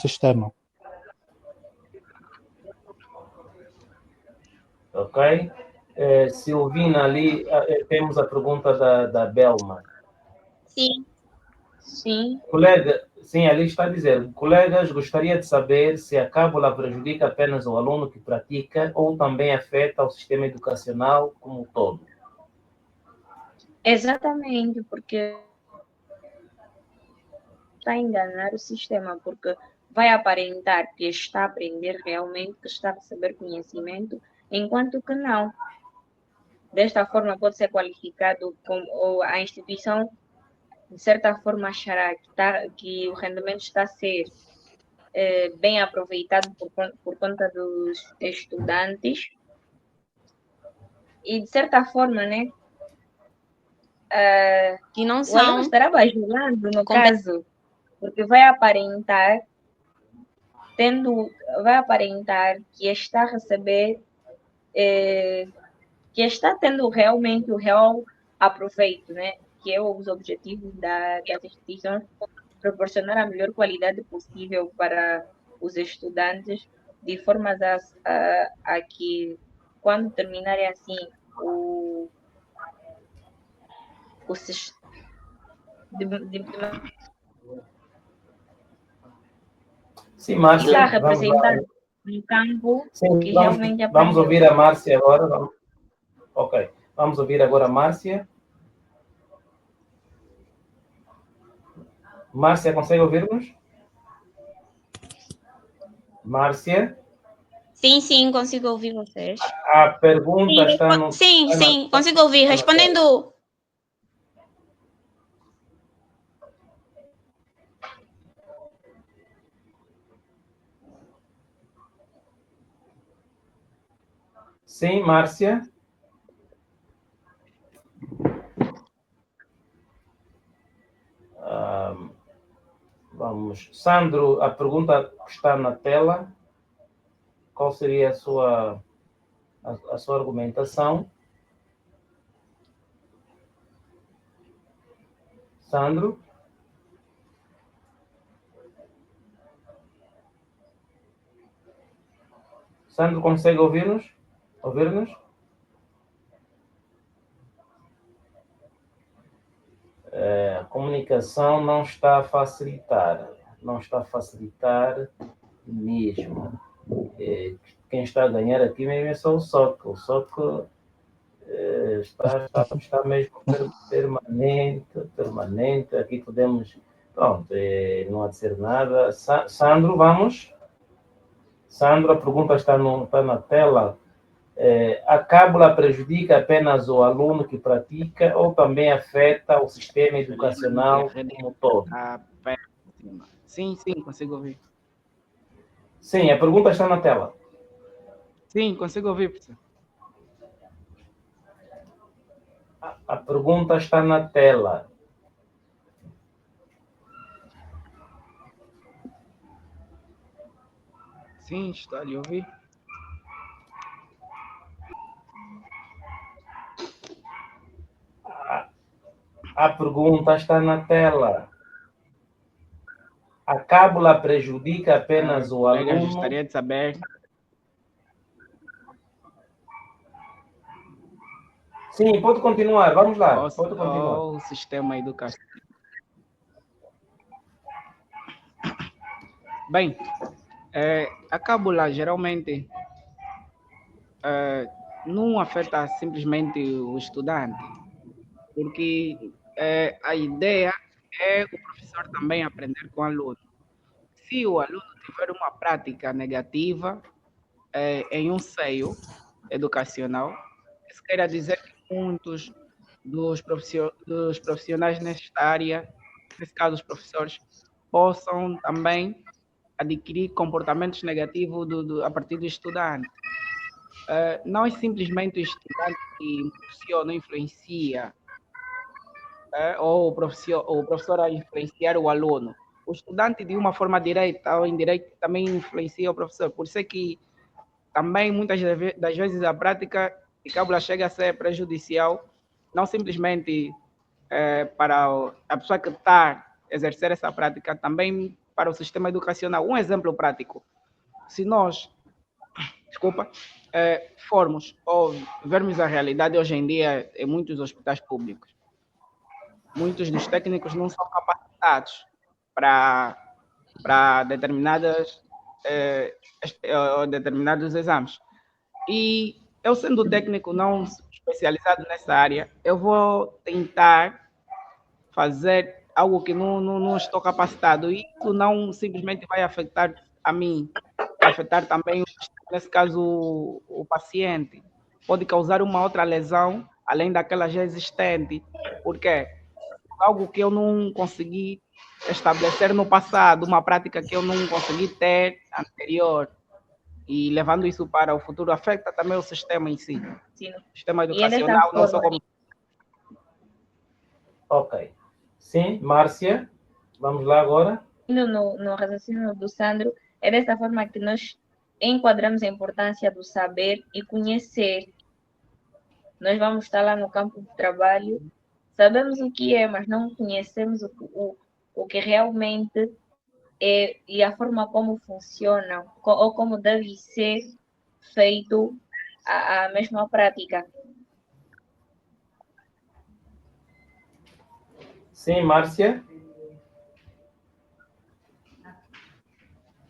sistema. Ok. Silvina, ali temos a pergunta da Belma. Sim. Sim. Colega, sim, ali está a dizer, colegas, gostaria de saber se a cábula prejudica apenas o aluno que pratica ou também afeta o sistema educacional como um todo. Exatamente, porque está a enganar o sistema, porque vai aparentar que está a aprender realmente, que está a receber conhecimento, enquanto que não. Desta forma, pode ser qualificado como ou a instituição, de certa forma, achará que o rendimento está a ser bem aproveitado por conta dos estudantes e, de certa forma, né, que não o aluno são estará bajulando, no caso, porque vai aparentar que está a receber, que está tendo realmente o real aproveito, né? Que é os objetivos das instituições, proporcionar a melhor qualidade possível para os estudantes, de forma a que, quando terminarem assim o sistema Sim, Márcia, lá representar um campo que realmente vamos ouvir a Márcia agora. Ok, vamos ouvir agora a Márcia. Márcia, consegue ouvir-nos? Márcia? Sim, consigo ouvir vocês. A pergunta está no... Sim, consigo ouvir. Respondendo... Sim, Márcia? Vamos. Sandro, a pergunta está na tela. Qual seria a sua argumentação? Sandro? Sandro, consegue ouvir-nos? A comunicação não está a facilitar. Não está a facilitar mesmo. Quem está a ganhar aqui mesmo é só o SOC. O SOC está mesmo permanente. Aqui podemos... Pronto, não há de ser nada. Sandro, vamos? Sandro, a pergunta está na tela. A cábula prejudica apenas o aluno que pratica ou também afeta o sistema educacional como um todo? Sim, consigo ouvir. Sim, a pergunta está na tela. Sim, consigo ouvir, professor. A pergunta está na tela. Sim, está ali, ouvir. A pergunta está na tela. A cábula prejudica apenas o aluno... Gostaria de saber... Sim, pode continuar. Vamos lá. Pode continuar. O sistema educacional. Bem, a cábula geralmente não afeta simplesmente o estudante, porque a ideia é o professor também aprender com o aluno. Se o aluno tiver uma prática negativa em um seio educacional, isso quer dizer que muitos dos profissionais nesta área, nesse caso os professores, possam também adquirir comportamentos negativos a partir do estudante. Não é simplesmente o estudante que impulsiona, influencia, ou o professor a influenciar o aluno. O estudante, de uma forma direta ou indireta, também influencia o professor. Por isso é que também, muitas das vezes, a prática de cábula chega a ser prejudicial, não simplesmente para a pessoa que está a exercer essa prática, também para o sistema educacional. Um exemplo prático. Se nós, formos ou vermos a realidade hoje em dia em muitos hospitais públicos, muitos dos técnicos não são capacitados para determinados exames. E eu, sendo técnico não especializado nessa área, eu vou tentar fazer algo que não estou capacitado. E isso não simplesmente vai afetar a mim, vai afetar também, nesse caso, o paciente. Pode causar uma outra lesão, além daquela já existente. Por quê? Algo que eu não consegui estabelecer no passado, uma prática que eu não consegui ter anterior. E levando isso para o futuro, afeta também o sistema em si. Sim. O sistema E é dessa educacional, não só forma. como... Ok. Sim, Márcia, vamos lá agora. Indo no raciocínio do Sandro, é dessa forma que nós enquadramos a importância do saber e conhecer. Nós vamos estar lá no campo de trabalho, sabemos o que é, mas não conhecemos o que realmente é e a forma como funciona, ou como deve ser feito a mesma prática. Sim, Márcia.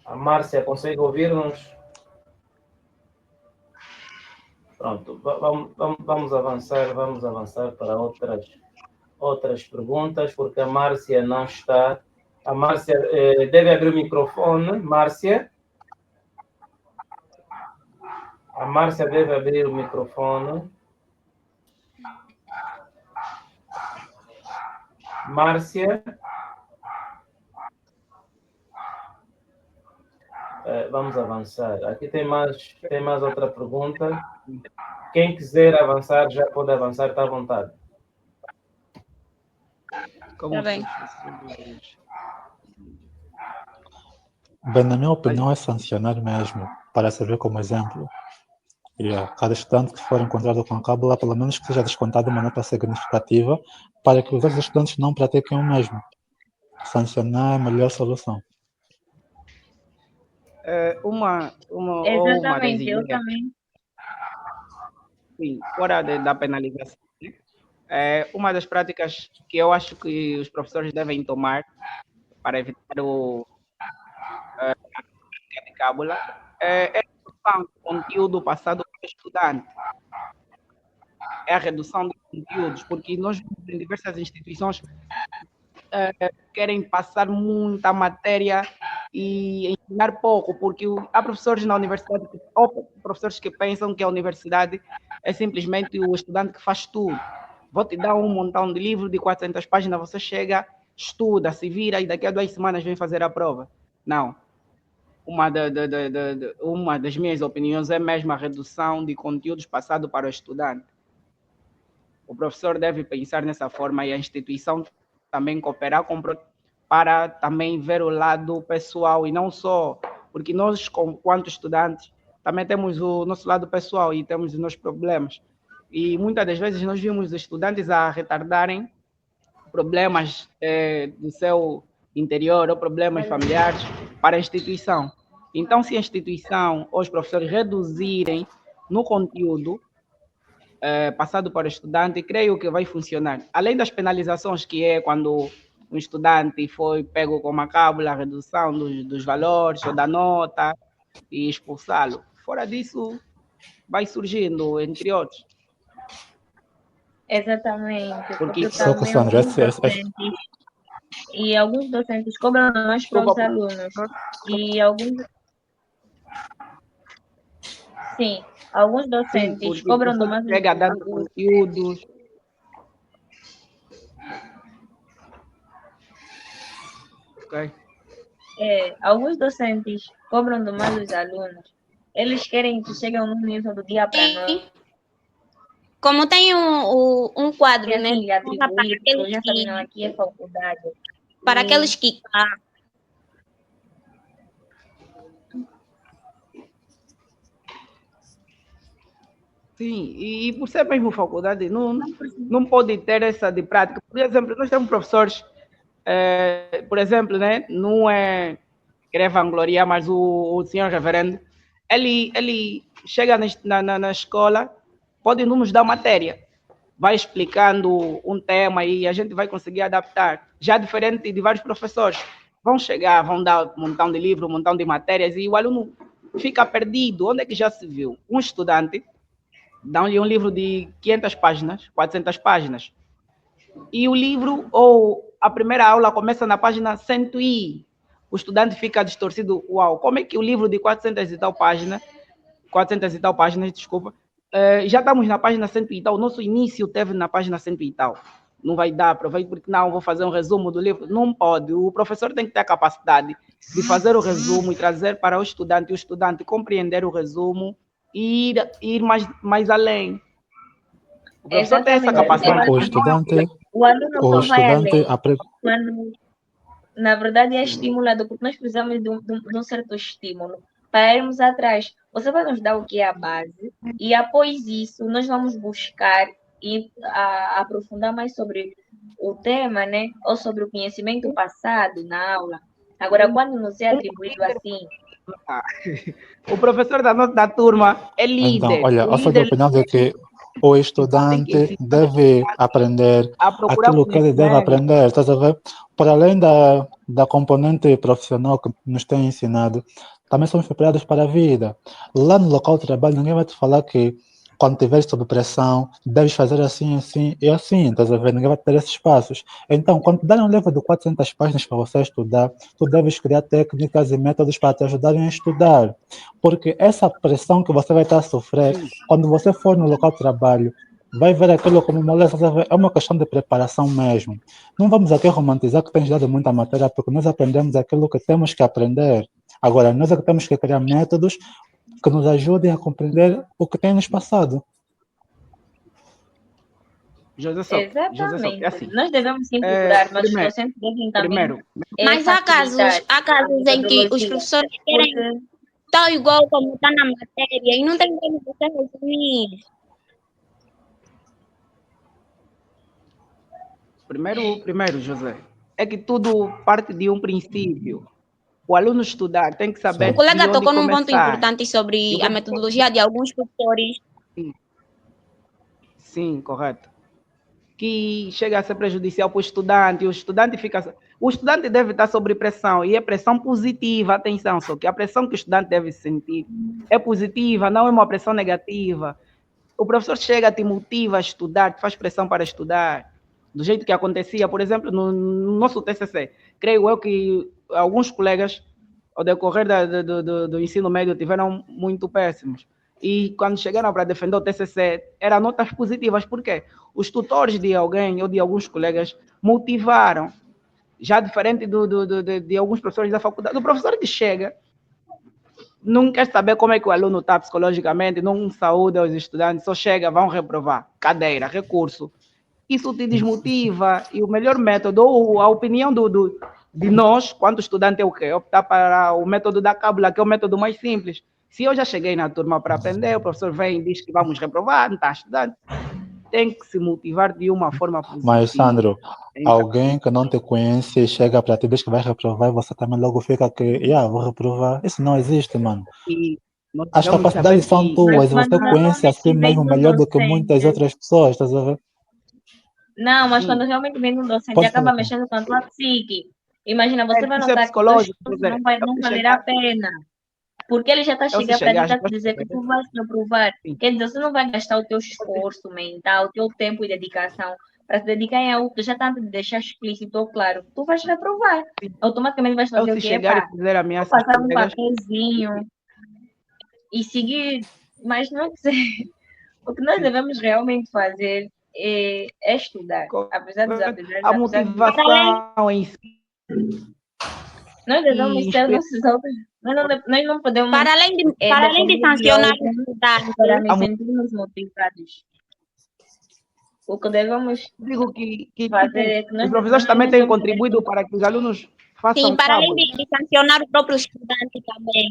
A Márcia consegue ouvir-nos? Pronto, vamos avançar para outras perguntas, porque a Márcia não está. A Márcia deve abrir o microfone. Márcia? A Márcia deve abrir o microfone. Márcia? Vamos avançar. Aqui tem mais outra pergunta. Quem quiser avançar, já pode avançar, está à vontade. Tá bem. Bem, na minha opinião, é sancionar mesmo, para servir como exemplo. E a cada estudante que for encontrado com a cábula, pelo menos que seja descontado uma nota significativa, para que os outros estudantes não pratiquem o mesmo. Sancionar é a melhor solução. Uma das Exatamente, eu ideias, também. sim, fora da penalização, uma das práticas que eu acho que os professores devem tomar para evitar a de cábula é a redução do conteúdo passado para o estudante. É a redução de conteúdos, porque nós vemos em diversas instituições querem passar muita matéria e ensinar pouco, porque há professores na universidade, ou professores que pensam que a universidade é simplesmente o estudante que faz tudo. Vou te dar um montão de livro de 400 páginas, você chega, estuda, se vira e daqui a 2 semanas vem fazer a prova. Não. Uma das minhas opiniões é mesmo a redução de conteúdos passado para o estudante. O professor deve pensar nessa forma e a instituição também cooperar para também ver o lado pessoal e não só, porque nós, quanto estudantes, também temos o nosso lado pessoal e temos os nossos problemas. E muitas das vezes nós vimos os estudantes a retardarem problemas do seu interior ou problemas familiares para a instituição. Então, se a instituição ou os professores reduzirem no conteúdo passado para o estudante, creio que vai funcionar. Além das penalizações, que é quando um estudante foi pego com uma cábula, a redução dos valores ou da nota e expulsá-lo. Fora disso, vai surgindo, entre outros. Exatamente, Porque Só que, também Sandra, alguns docentes cobram mais para os alunos e alguns docentes cobram mais pega dando conteúdos. Okay. Alguns docentes cobram demais os alunos. Eles querem que cheguem num nível do dia para a noite. Como tem um quadro, né? Assim, atribuir, porque já sabem, aqui é faculdade. Para aqueles que... Sim, e por ser mesmo faculdade, não pode ter essa de prática. Por exemplo, nós temos professores por exemplo, né, não é querer vangloriar, mas o senhor reverendo, ele chega na escola, pode não nos dar matéria, vai explicando um tema e a gente vai conseguir adaptar. Já diferente de vários professores, vão chegar, vão dar um montão de livros, um montão de matérias e o aluno fica perdido. Onde é que já se viu? Um estudante dá-lhe um livro de 500 páginas, 400 páginas, e o livro ou a primeira aula começa na página 100 e o estudante fica distorcido. Uau, como é que o livro de 400 e tal páginas, desculpa, já estamos na página 100 e tal, o nosso início teve na página 100 e tal. Não vai dar, aproveito porque não, vou fazer um resumo do livro. Não pode, o professor tem que ter a capacidade de fazer o resumo e trazer para o estudante compreender o resumo e ir mais além. O professor tem essa capacidade. O aluno só vai além quando, na verdade, é estimulado, porque nós precisamos de um certo estímulo para irmos atrás. Você vai nos dar o que é a base e, após isso, nós vamos buscar e aprofundar mais sobre o tema, né? Ou sobre o conhecimento passado na aula. Agora, quando nos é atribuído assim... O professor da turma é líder. Então, olha, eu sou da opinião de que o estudante deve aprender aquilo que ele deve aprender, estás a ver? Para além da componente profissional que nos tem ensinado, também somos preparados para a vida. Lá no local de trabalho, ninguém vai te falar que quando estiveres sob pressão, deves fazer assim, assim e assim, estás a ver? Ninguém vai ter esses passos. Então, quando te darem um livro de 400 páginas para você estudar, tu deves criar técnicas e métodos para te ajudarem a estudar. Porque essa pressão que você vai estar a sofrer, quando você for no local de trabalho, vai ver aquilo como moleza, é uma questão de preparação mesmo. Não vamos aqui romantizar que tens dado muita matéria, porque nós aprendemos aquilo que temos que aprender. Agora, nós é que temos que criar métodos que nos ajudem a compreender o que tem nos passado. Exatamente. Assim. Nós devemos sim procurar, mas os docentes devem também... Mas há casos em que os professores querem tal igual como está na matéria e não tem como você resumir. Primeiro, José, é que tudo parte de um princípio. O aluno estudar tem que saber. O colega tocou num ponto importante sobre a metodologia de alguns professores. Sim, correto. Que chega a ser prejudicial para o estudante o estudante deve estar sob pressão, e é pressão positiva, atenção, só que a pressão que o estudante deve sentir é positiva, não é uma pressão negativa. O professor chega, te motiva a estudar, te faz pressão para estudar, do jeito que acontecia, por exemplo, no nosso TCC. Creio eu que alguns colegas, ao decorrer do ensino médio, tiveram muito péssimos. E quando chegaram para defender o TCC, eram notas positivas. Por quê? Os tutores de alguém ou de alguns colegas motivaram. Já diferente de alguns professores da faculdade. O professor que chega não quer saber como é que o aluno está psicologicamente, não saúda os estudantes, só chega, vão reprovar. Cadeira, recurso. Isso te desmotiva. E o melhor método, ou a opinião de nós, quanto estudante, é o quê? Optar para o método da cábula, que é o método mais simples. Se eu já cheguei na turma para aprender, o professor vem e diz que vamos reprovar, não está estudando. Tem que se motivar de uma forma positiva. Mas, Sandro, alguém que não te conhece chega para ti, diz que vai reprovar, e você também logo fica que, vou reprovar. Isso não existe, mano. As capacidades são tuas, você conhece assim mesmo melhor do que muitas outras pessoas, estás a ver? Não, mas quando realmente vem um docente, acaba mexendo com a tua psique. Imagina, você vai notar que não valerá a pena. Porque ele já está chegando para te dizer que tu vais reprovar. Quer dizer, você não vai gastar o teu esforço mental, o teu tempo e dedicação para se dedicar em algo que já está de deixar explícito ou claro. Tu vais reprovar. Automaticamente vais fazer o quê? Passar um papelzinho e seguir. Mas não sei. O que nós devemos realmente fazer é estudar. Apesar a motivação em si. Nós devemos ser nossos outros. Nós não podemos. Para além de sancionar os estudantes, para nos sentirmos motivados. O que devemos fazer é que os professores também têm contribuído para que os alunos façam. Sim, para além de sancionar o próprio estudante também.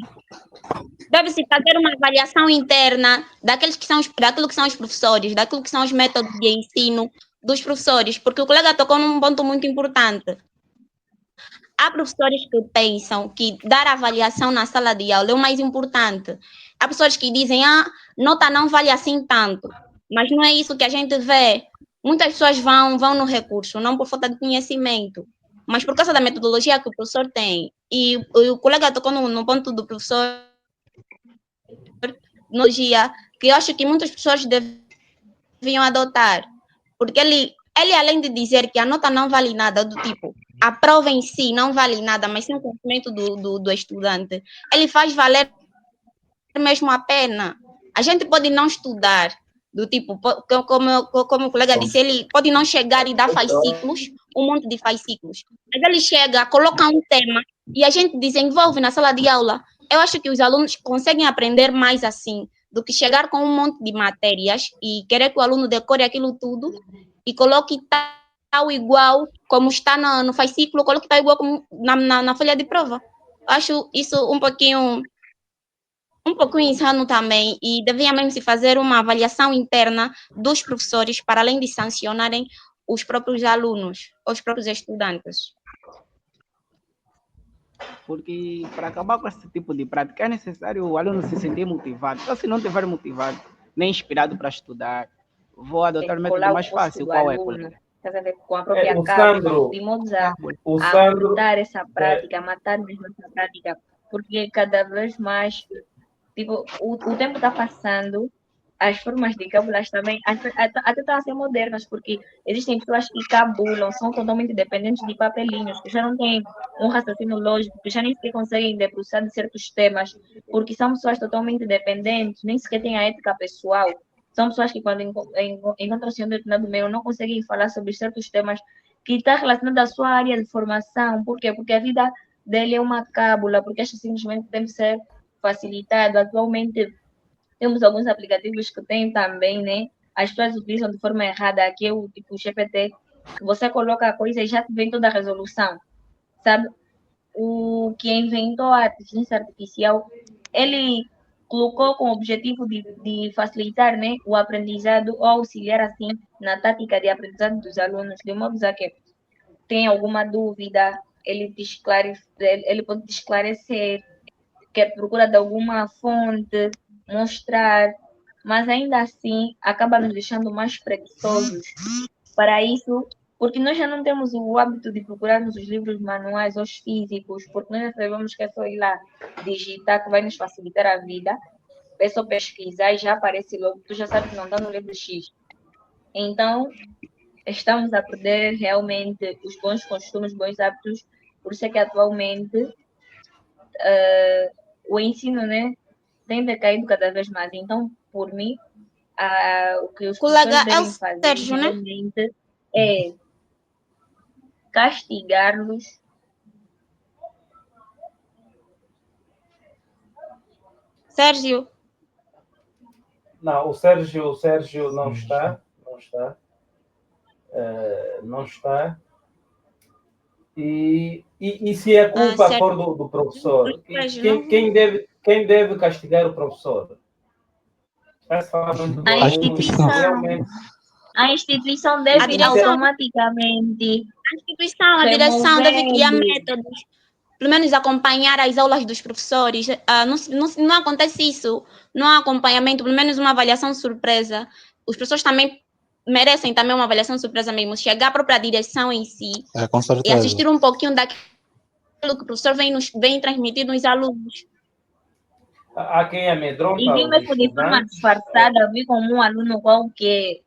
Deve-se fazer uma avaliação interna daquilo que são os professores, daquilo que são os métodos de ensino dos professores, porque o colega tocou num ponto muito importante. há professores que pensam que dar avaliação na sala de aula é o mais importante. Há professores que dizem, nota não vale assim tanto. Mas não é isso que a gente vê. Muitas pessoas vão no recurso, não por falta de conhecimento, mas por causa da metodologia que o professor tem. E o colega tocou no ponto do professor, metodologia, que eu acho que muitas pessoas deviam adotar. Porque ele, além de dizer que a nota não vale nada, do tipo, a prova em si não vale nada, mas sim o conhecimento do estudante, ele faz valer mesmo a pena. A gente pode não estudar, do tipo, como o colega disse, ele pode não chegar e dar fascículos, um monte de fascículos, mas ele chega, coloca um tema e a gente desenvolve na sala de aula. Eu acho que os alunos conseguem aprender mais assim, do que chegar com um monte de matérias e querer que o aluno decore aquilo tudo e coloque tal igual como está no fascículo, coloque tal igual como na folha de prova. Eu acho isso um pouquinho insano também, e devia mesmo se fazer uma avaliação interna dos professores, para além de sancionarem os próprios alunos, os próprios estudantes. Porque para acabar com esse tipo de prática é necessário o aluno se sentir motivado. Então, se não estiver motivado, nem inspirado para estudar, vou adotar o método mais fácil. Qual é? Com a própria Sandro, de modo a Sandro, matar essa prática, matar mesmo essa prática, porque cada vez mais, tipo, o tempo está passando, as formas de cabulas também até estão a ser modernas, porque existem pessoas que cabulam, são totalmente dependentes de papelinhos, que já não têm um raciocínio lógico, que já nem sequer conseguem debruçar de certos temas, porque são pessoas totalmente dependentes, nem sequer têm a ética pessoal. São pessoas que, quando encontram-se em um determinado meio, não conseguem falar sobre certos temas que estão relacionados à sua área de formação. Por quê? Porque a vida dele é uma cábula, porque acho que simplesmente tem que ser facilitado. Atualmente, temos alguns aplicativos que têm também, né? As pessoas utilizam de forma errada, aqui é o tipo GPT, você coloca a coisa e já vem toda a resolução, sabe? O que inventou a inteligência artificial, ele colocou com o objetivo de facilitar, né, o aprendizado ou auxiliar, assim, na tática de aprendizado dos alunos, de modo a que tem alguma dúvida, ele pode te esclarecer, quer procura de alguma fonte, mostrar, mas ainda assim acaba nos deixando mais preguiçosos para isso, porque nós já não temos o hábito de procurarmos os livros manuais, os físicos, porque nós já sabemos que é só ir lá digitar que vai nos facilitar a vida, é só pesquisar e já aparece logo, tu já sabes que não está no livro X. Então, estamos a perder realmente os bons costumes, bons hábitos, por isso é que atualmente o ensino, né, tem decaído cada vez mais. Então, por mim, o que os professores devem fazer Sérgio, realmente, né, é castigar-los. Sérgio? Não, o Sérgio não está. Não está. E se a culpa for do professor, quem deve castigar o professor? Está-se falar muito do aluno, realmente. A instituição deve automaticamente. A direção deve criar métodos, pelo menos acompanhar as aulas dos professores. Não acontece isso, não há acompanhamento, pelo menos uma avaliação surpresa. Os professores também merecem também uma avaliação surpresa mesmo, chegar à própria direção em si e assistir um pouquinho daquilo que o professor vem transmitir nos alunos. Há quem amedronta e vi mesmo de forma disfarçada, vi como um aluno qualquer,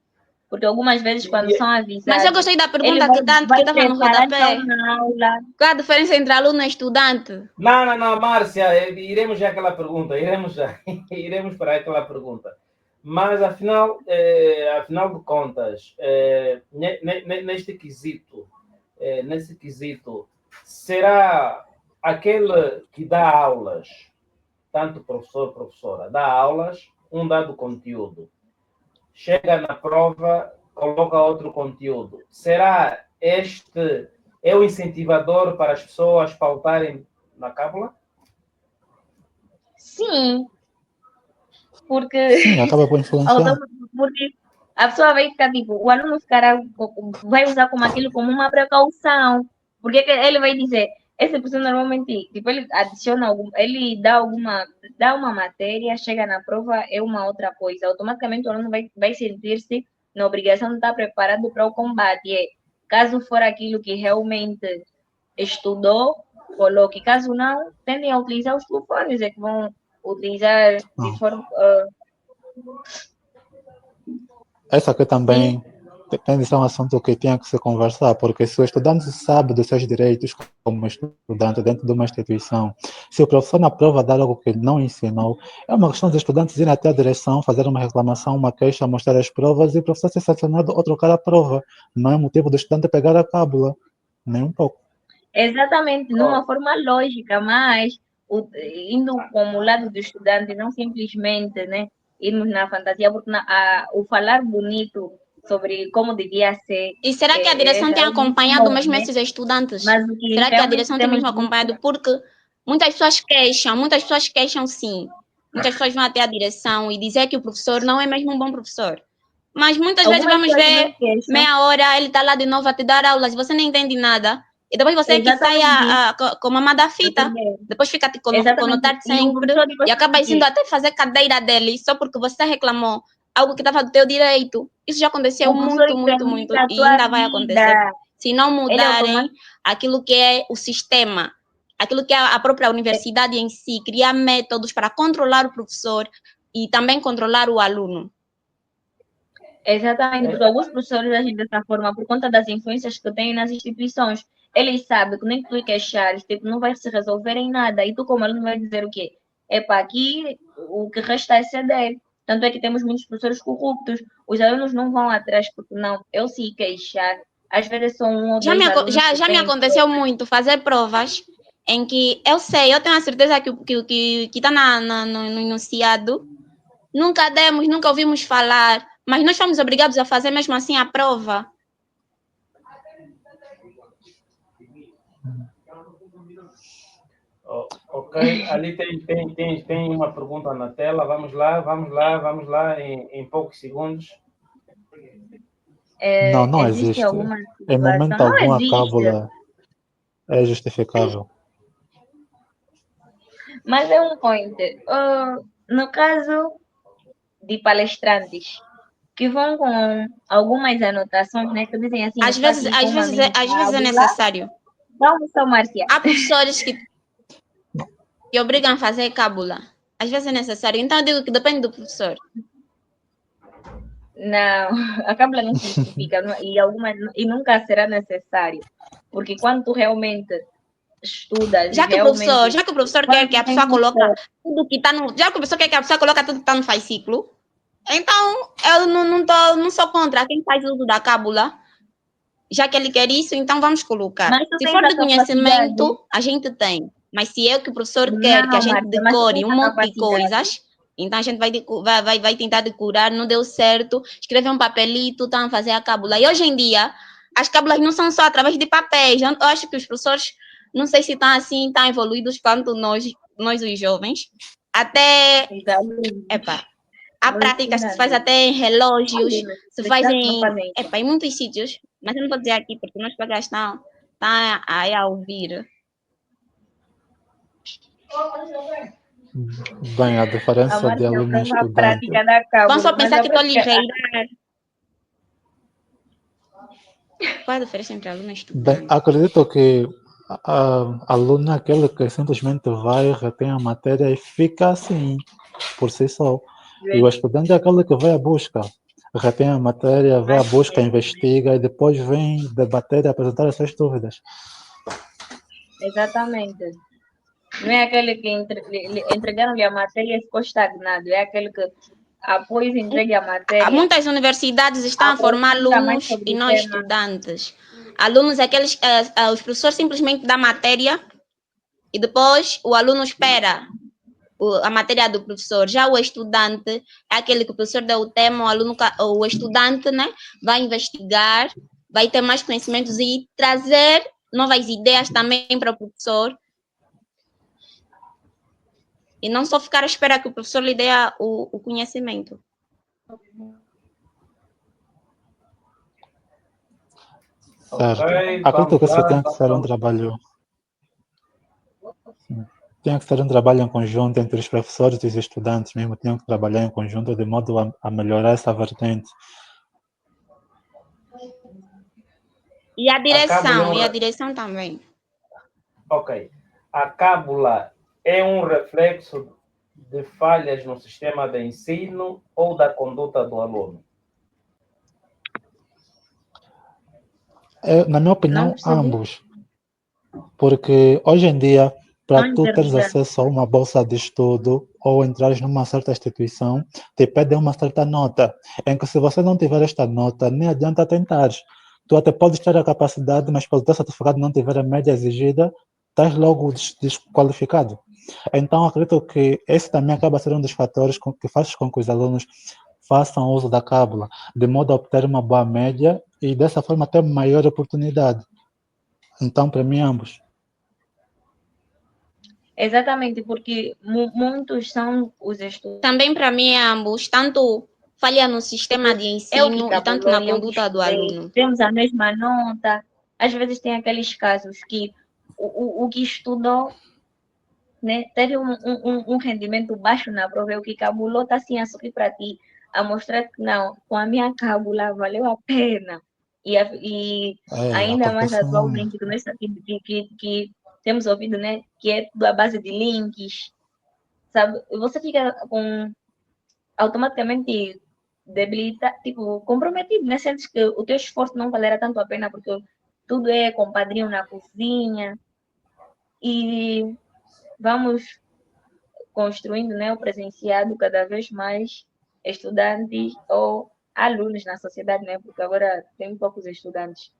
porque algumas vezes quando são avisados... Mas eu gostei da pergunta que estava no rodapé. Qual a diferença entre aluno e estudante? Não, Márcia, iremos já àquela pergunta, iremos para aquela pergunta. Mas, afinal de contas, neste quesito, será aquele que dá aulas, tanto professor, professora, dá aulas, um dado conteúdo, chega na prova, coloca outro conteúdo. Será este o incentivador para as pessoas pautarem na cábula? Sim. Porque... Sim, acaba por influenciar. Porque a pessoa vai ficar, tipo, o aluno vai usar como aquilo como uma precaução. Porque ele vai dizer, esse professor normalmente, tipo, ele adiciona ele dá uma matéria, chega na prova, é uma outra coisa. Automaticamente o aluno vai sentir-se na obrigação de estar preparado para o combate. E, caso for aquilo que realmente estudou, coloque. Caso não, tendem a utilizar os telefones, é que vão utilizar de forma. Essa aqui também tem de ser um assunto que tinha que se conversar, porque se o estudante sabe dos seus direitos como estudante dentro de uma instituição, se o professor na prova dá algo que ele não ensinou, é uma questão dos estudantes irem até a direção, fazer uma reclamação, uma queixa, mostrar as provas e o professor ser sancionado ou trocar a prova. Não é motivo do estudante pegar a cábula, nem um pouco. Exatamente, numa forma lógica, mas indo como lado do estudante, não simplesmente, né, irmos na fantasia, porque o falar bonito sobre como devia ser E será que a direção tem realmente acompanhado bom, mesmo né? esses estudantes? Mas o que Será que a realmente direção tem temos mesmo acompanhado? Porque muitas pessoas queixam sim. Muitas pessoas vão até a direção e dizer que o professor não é mesmo um bom professor. Mas muitas vezes algumas vamos pessoas não ver queixam, meia hora, ele está lá de novo a te dar aulas, você não entende nada. E depois você que sai exatamente com a mamãe da a fita. primeira. Depois fica te Exatamente. conotar E o sempre. professor depois E acaba fala indo até fazer cadeira dele só porque você reclamou algo que estava do teu direito. Isso já aconteceu o professor muito, muito, muito implementa a e tua ainda vai acontecer. vida. Se não Ele mudarem aquilo que é o sistema, aquilo que é a própria universidade em si, criar métodos para controlar o professor e também controlar o aluno. Exatamente, porque alguns professores agem dessa forma por conta das influências que têm nas instituições. Eles sabem que nem que tu queixares, tipo, não vai se resolver em nada. E tu, como aluno, vai dizer o quê? Para aqui o que resta é ceder. Tanto é que temos muitos professores corruptos. Os alunos não vão atrás, porque não, eu se queixar. Às vezes são um ou dois alunos que Já me têm aconteceu muito fazer provas em que eu tenho a certeza que está no enunciado, nunca demos, nunca ouvimos falar, mas nós fomos obrigados a fazer mesmo assim a prova. Ok, ali tem uma pergunta na tela. Vamos lá em poucos segundos. Não existe existe. alguma Em situação? momento Não algum a existe. cábula é justificável. Mas é um point. No caso de palestrantes que vão com algumas anotações, né? Que dizem assim, Às estou vezes, aqui com uma mini às vezes é cábula. necessário. Vamos só, Márcia. Há professores que obrigam a fazer cábula. Às vezes é necessário. Então eu digo que depende do professor. Não, a cábula não se justifica e nunca será necessário. Porque quando tu realmente estudas, Já que o professor quer que a pessoa coloque coloca tudo que está no. Já que o professor quer que a pessoa coloque tudo que está no fascículo, então eu não sou contra quem faz uso da cábula. Já que ele quer isso, então vamos colocar. Mas tu Se tens for a de capacidade. conhecimento, a gente tem. Mas se é o que o professor quer que a Não, gente Márcia, mas tu decore tens um a monte de capacidade. coisas, então a gente vai tentar decorar, não deu certo, escrever um papelito, tá, fazer a cábula. E hoje em dia, as cábulas não são só através de papéis. Eu acho que os professores, não sei se estão assim, tão evoluídos quanto nós os jovens. Até, a prática se faz até em relógios, se faz em muitos sítios, mas eu não vou dizer aqui porque meus colegas estão aí a ouvir. Bem, a diferença de aluno e estudante. Vamos só pensar que estou lhe reirar. Qual a diferença entre aluno e estudante? Bem, acredito que aluno é aquele que simplesmente vai, retém a matéria e fica assim, por si só. E o estudante é aquele que vai à busca, retém a matéria, vai à busca, investiga e depois vem debater e apresentar as suas dúvidas. Exatamente. Não é aquele que entregaram-lhe a matéria e ficou estagnado. É aquele que, após entregue a matéria... Muitas universidades estão a formar alunos e não estudantes. Alunos, aqueles, os professores simplesmente dão matéria e depois o aluno espera a matéria do professor. Já o estudante é aquele que o professor deu o tema, o estudante, né, vai investigar, vai ter mais conhecimentos e trazer novas ideias também para o professor. E não só ficar à espera que o professor lhe dê o conhecimento. Certo. Acredito que isso tem que ser um trabalho Tinha que ser um trabalho em conjunto entre os professores e os estudantes mesmo, tinham que trabalhar em conjunto de modo a melhorar essa vertente. E a cábula é direção também. Ok. A cábula é um reflexo de falhas no sistema de ensino ou da conduta do aluno? Na minha opinião, Não percebi. ambos. Porque hoje em dia, para Não tu teres entendi. acesso a uma bolsa de estudo ou entrares numa certa instituição, te pedem uma certa nota. Em que se você não tiver esta nota, nem adianta tentares. Tu até podes ter a capacidade, mas pelo teu certificado não tiver a média exigida, estás logo desqualificado. Então, acredito que esse também acaba sendo um dos fatores que faz com que os alunos façam uso da cábula, de modo a obter uma boa média e dessa forma ter maior oportunidade. Então, para mim, ambos. Exatamente, porque muitos são os estudantes. Também para mim é ambos, tanto falha no sistema de Eu que ensino e tanto cabulou, na eu que conduta do estudei, aluno. temos a mesma nota. Às vezes tem aqueles casos que o que estudou, né, teve um rendimento baixo na prova, e o que cabulou está assim a sorrir para ti, a mostrar que não, com a minha cábula valeu a pena. E ainda mais Acontece muito. atualmente, com isso aqui que temos ouvido, né, que é tudo à base de links, sabe? Você fica automaticamente debilita, tipo, comprometido, né? Sentes que o teu esforço não valerá tanto a pena porque tudo é compadrinho na cozinha e vamos construindo, né, o presenciado cada vez mais estudantes ou alunos na sociedade, né? Porque agora tem poucos estudantes.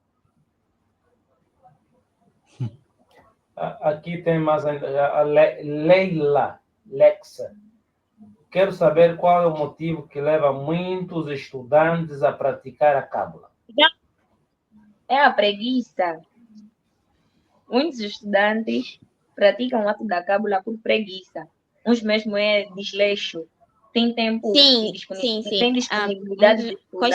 Aqui tem mais a Leila Lexa. Quero saber qual é o motivo que leva muitos estudantes a praticar a cábula. É a preguiça. Muitos estudantes praticam o ato da cábula por preguiça. Uns mesmo é desleixo. Tem tempo Sim, e sim, sim. tem disponibilidade de estudar.